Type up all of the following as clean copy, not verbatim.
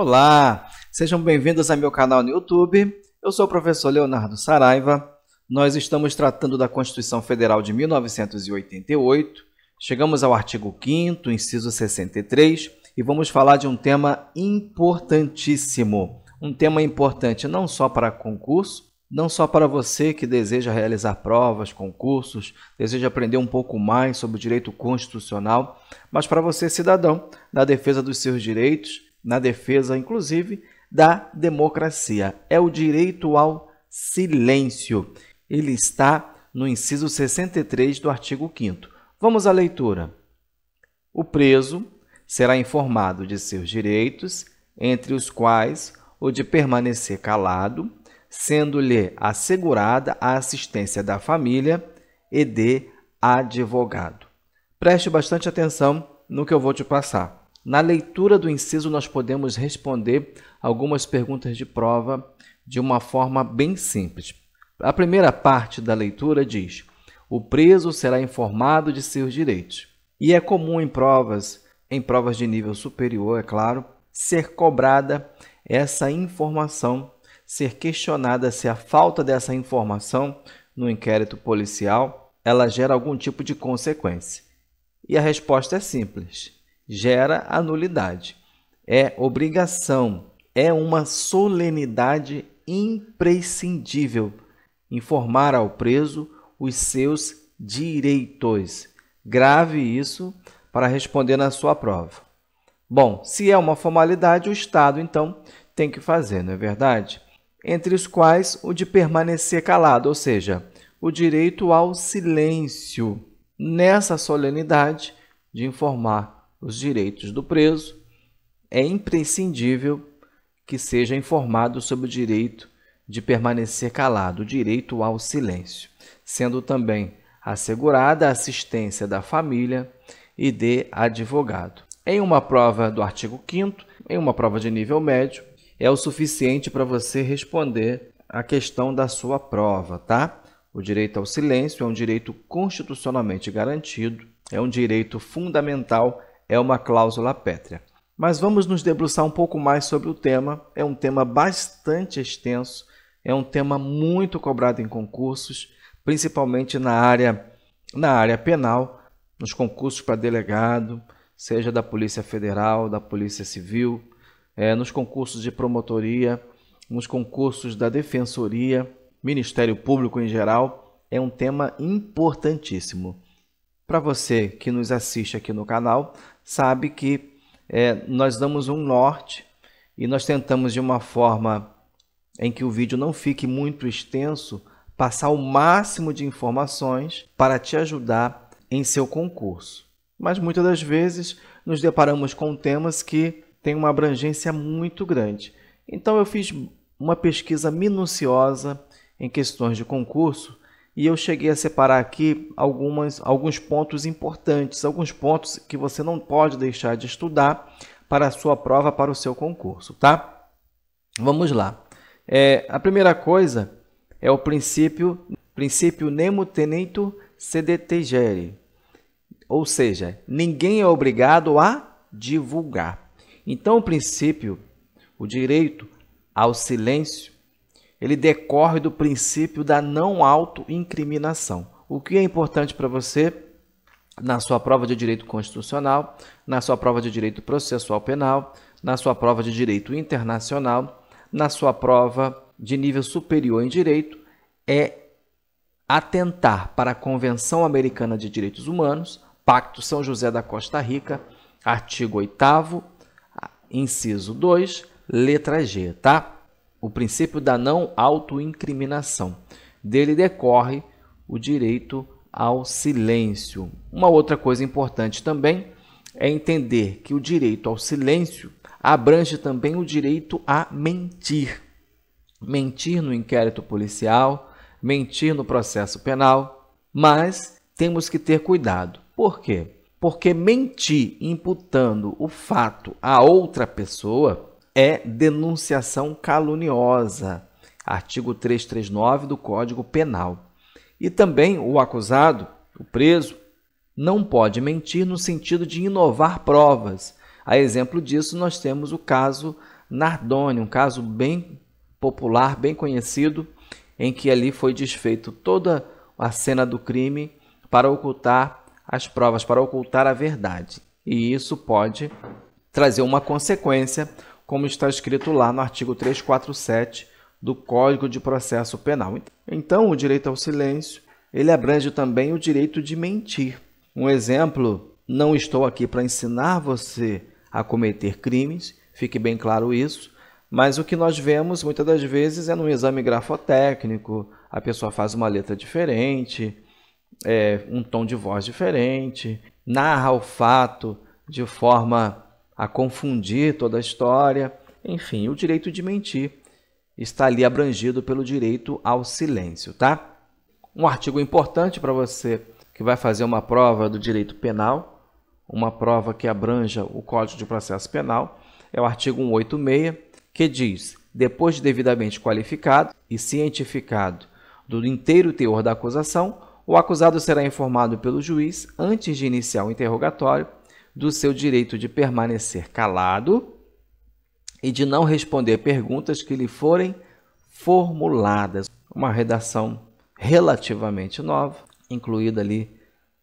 Olá, sejam bem-vindos ao meu canal no YouTube. Eu sou o professor Leonardo Saraiva. Nós estamos tratando da Constituição Federal de 1988. Chegamos ao artigo 5º, inciso 63, e vamos falar de um tema importantíssimo. Um tema importante não só para concurso, não só para você que deseja realizar provas, concursos, deseja aprender um pouco mais sobre o direito constitucional, mas para você, cidadão, na defesa dos seus direitos, na defesa, inclusive, da democracia. É o direito ao silêncio. Ele está no inciso 63 do artigo 5º. Vamos à leitura. O preso será informado de seus direitos, entre os quais o de permanecer calado, sendo-lhe assegurada a assistência da família e de advogado. Preste bastante atenção no que eu vou te passar. Na leitura do inciso, nós podemos responder algumas perguntas de prova de uma forma bem simples. A primeira parte da leitura diz: o preso será informado de seus direitos. E é comum em provas de nível superior, é claro, ser cobrada essa informação, ser questionada se a falta dessa informação no inquérito policial, ela gera algum tipo de consequência. E a resposta é simples: gera a nulidade. É obrigação, é uma solenidade imprescindível informar ao preso os seus direitos. Grave isso para responder na sua prova. Bom, se é uma formalidade, o Estado, então, tem que fazer, não é verdade? Entre os quais o de permanecer calado, ou seja, o direito ao silêncio. Nessa solenidade de informar os direitos do preso, é imprescindível que seja informado sobre o direito de permanecer calado, o direito ao silêncio, sendo também assegurada a assistência da família e de advogado. Em uma prova do artigo 5º, em uma prova de nível médio, é o suficiente para você responder a questão da sua prova, tá? O direito ao silêncio é um direito constitucionalmente garantido, é um direito fundamental, é uma cláusula pétrea. Mas vamos nos debruçar um pouco mais sobre o tema. É um tema bastante extenso, é um tema muito cobrado em concursos, principalmente na área penal, nos concursos para delegado, seja da Polícia Federal, da Polícia Civil, nos concursos de promotoria, nos concursos da Defensoria, Ministério Público em geral. É um tema importantíssimo. Para você que nos assiste aqui no canal, sabe que nós damos um norte e nós tentamos, de uma forma em que o vídeo não fique muito extenso, passar o máximo de informações para te ajudar em seu concurso. Mas muitas das vezes nos deparamos com temas que têm uma abrangência muito grande. Então eu fiz uma pesquisa minuciosa em questões de concurso e eu cheguei a separar aqui alguns pontos importantes, alguns pontos que você não pode deixar de estudar para a sua prova, para o seu concurso, tá? Vamos lá. A primeira coisa é o princípio nemo tenetur sed tegere, ou seja, ninguém é obrigado a divulgar. Então, o princípio, o direito ao silêncio, ele decorre do princípio da não autoincriminação. O que é importante para você na sua prova de direito constitucional, na sua prova de direito processual penal, na sua prova de direito internacional, na sua prova de nível superior em direito, é atentar para a Convenção Americana de Direitos Humanos, Pacto São José da Costa Rica, artigo 8º, inciso 2, letra G, tá? O princípio da não autoincriminação. Dele decorre o direito ao silêncio. Uma outra coisa importante também é entender que o direito ao silêncio abrange também o direito a mentir. Mentir no inquérito policial, mentir no processo penal, mas temos que ter cuidado. Por quê? Porque mentir imputando o fato a outra pessoa é denunciação caluniosa, artigo 339 do Código Penal. E também o acusado, o preso, não pode mentir no sentido de inovar provas. A exemplo disso, nós temos o caso Nardoni, um caso bem popular, bem conhecido, em que ali foi desfeito toda a cena do crime para ocultar as provas, para ocultar a verdade. E isso pode trazer uma consequência, como está escrito lá no artigo 347 do Código de Processo Penal. Então, o direito ao silêncio, ele abrange também o direito de mentir. Um exemplo, não estou aqui para ensinar você a cometer crimes, fique bem claro isso, mas o que nós vemos muitas das vezes é num exame grafotécnico, a pessoa faz uma letra diferente, um tom de voz diferente, narra o fato de forma a confundir toda a história. Enfim, o direito de mentir está ali abrangido pelo direito ao silêncio, tá? Um artigo importante para você que vai fazer uma prova do direito penal, uma prova que abranja o Código de Processo Penal, é o artigo 186, que diz: depois de devidamente qualificado e cientificado do inteiro teor da acusação, o acusado será informado pelo juiz, antes de iniciar o interrogatório, do seu direito de permanecer calado e de não responder perguntas que lhe forem formuladas. Uma redação relativamente nova, incluída ali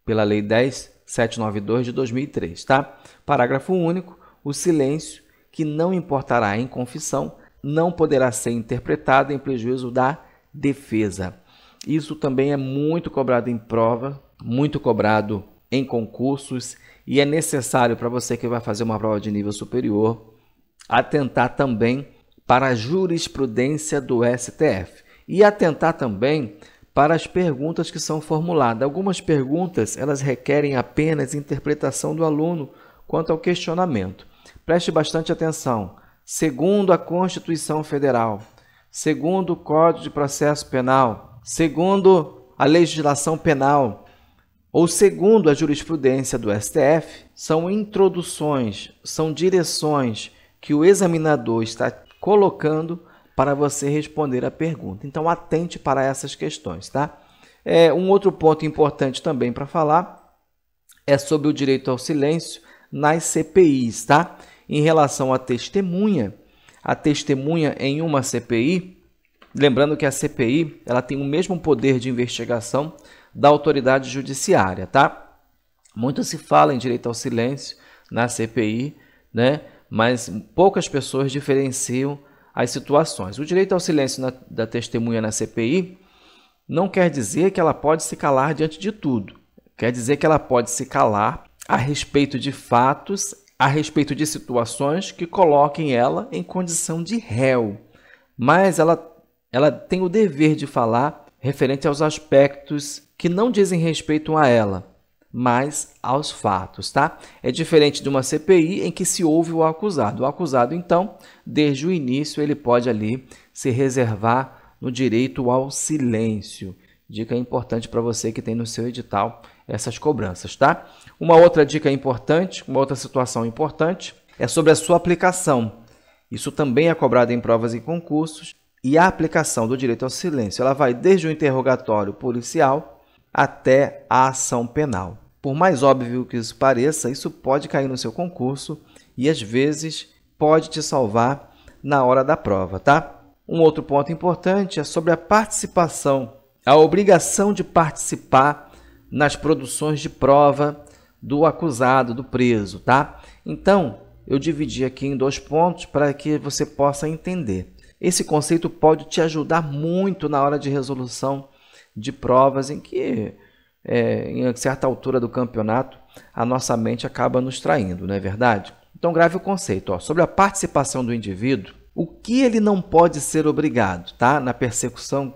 pela Lei 10.792 de 2003, tá? Parágrafo único. O silêncio, que não importará em confissão, não poderá ser interpretado em prejuízo da defesa. Isso também é muito cobrado em prova, muito cobrado em concursos, e é necessário para você que vai fazer uma prova de nível superior atentar também para a jurisprudência do STF e atentar também para as perguntas que são formuladas. Algumas perguntas, elas requerem apenas interpretação do aluno quanto ao questionamento. Preste bastante atenção. Segundo a Constituição Federal, segundo o Código de Processo Penal, segundo a legislação penal, ou segundo a jurisprudência do STF, são introduções, são direções que o examinador está colocando para você responder a pergunta. Então, atente para essas questões, tá? Um outro ponto importante também para falar é sobre o direito ao silêncio nas CPIs, tá? Em relação à testemunha, a testemunha em uma CPI, lembrando que a CPI ela tem o mesmo poder de investigação da autoridade judiciária, tá? Muito se fala em direito ao silêncio na CPI, né? Mas poucas pessoas diferenciam as situações. O direito ao silêncio da testemunha na CPI não quer dizer que ela pode se calar diante de tudo. Quer dizer que ela pode se calar a respeito de fatos, a respeito de situações que coloquem ela em condição de réu. Mas ela tem o dever de falar referente aos aspectos que não dizem respeito a ela, mas aos fatos, tá? É diferente de uma CPI em que se ouve o acusado. O acusado, então, desde o início, ele pode ali se reservar no direito ao silêncio. Dica importante para você que tem no seu edital essas cobranças, tá? Uma outra dica importante, uma outra situação importante, é sobre a sua aplicação. Isso também é cobrado em provas e concursos, e a aplicação do direito ao silêncio, ela vai desde o interrogatório policial até a ação penal. Por mais óbvio que isso pareça, isso pode cair no seu concurso e às vezes pode te salvar na hora da prova, tá? Um outro ponto importante é sobre a participação, a obrigação de participar nas produções de prova do acusado, do preso, tá? Então, eu dividi aqui em 2 pontos para que você possa entender. Esse conceito pode te ajudar muito na hora de resolução de provas em que, em certa altura do campeonato, a nossa mente acaba nos traindo, não é verdade? Então, grave o conceito. Sobre a participação do indivíduo, o que ele não pode ser obrigado, tá? Na persecução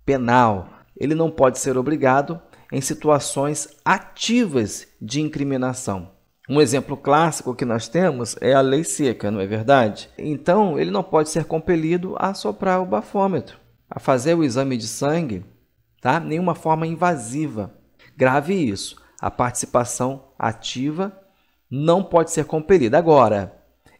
penal, ele não pode ser obrigado em situações ativas de incriminação. Um exemplo clássico que nós temos é a lei seca, não é verdade? Então, ele não pode ser compelido a soprar o bafômetro, a fazer o exame de sangue, tá? Nenhuma forma invasiva. Grave isso. A participação ativa não pode ser compelida. Agora,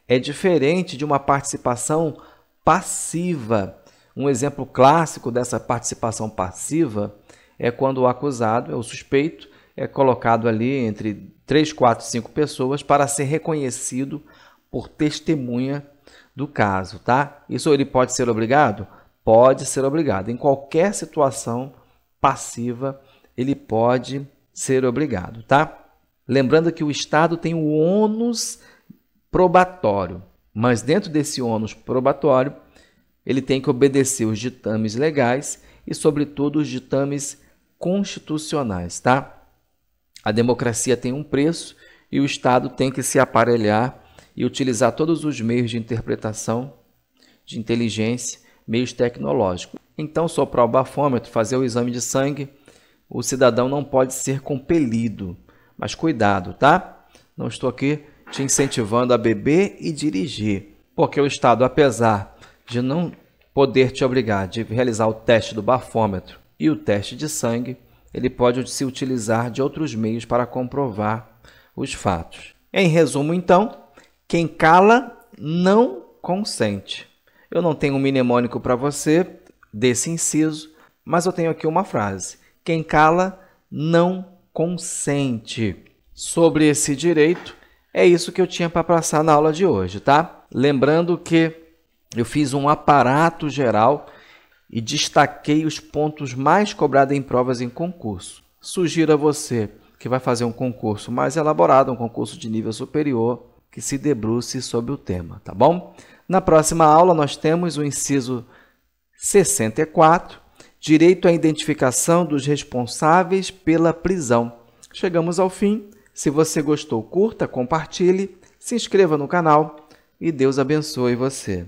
é diferente de uma participação passiva. Um exemplo clássico dessa participação passiva é quando o acusado, o suspeito, é colocado ali entre 3, 4, 5 pessoas para ser reconhecido por testemunha do caso, tá? Isso ele pode ser obrigado? Pode ser obrigado. Em qualquer situação passiva, ele pode ser obrigado, tá? Lembrando que o Estado tem o ônus probatório, mas dentro desse ônus probatório, ele tem que obedecer os ditames legais e, sobretudo, os ditames constitucionais, tá? A democracia tem um preço e o Estado tem que se aparelhar e utilizar todos os meios de interpretação, de inteligência, meios tecnológicos. Então, soprar o bafômetro, fazer o exame de sangue, o cidadão não pode ser compelido. Mas cuidado, tá? Não estou aqui te incentivando a beber e dirigir, porque o Estado, apesar de não poder te obrigar a realizar o teste do bafômetro e o teste de sangue, ele pode se utilizar de outros meios para comprovar os fatos. Em resumo, então, quem cala não consente. Eu não tenho um mnemônico para você desse inciso, mas eu tenho aqui uma frase. Quem cala não consente. Sobre esse direito, é isso que eu tinha para passar na aula de hoje, tá? Lembrando que eu fiz um aparato geral e destaquei os pontos mais cobrados em provas em concurso. Sugiro a você que vai fazer um concurso mais elaborado, um concurso de nível superior, que se debruce sobre o tema, tá bom? Na próxima aula nós temos o inciso 64, direito à identificação dos responsáveis pela prisão. Chegamos ao fim. Se você gostou, curta, compartilhe, se inscreva no canal e Deus abençoe você.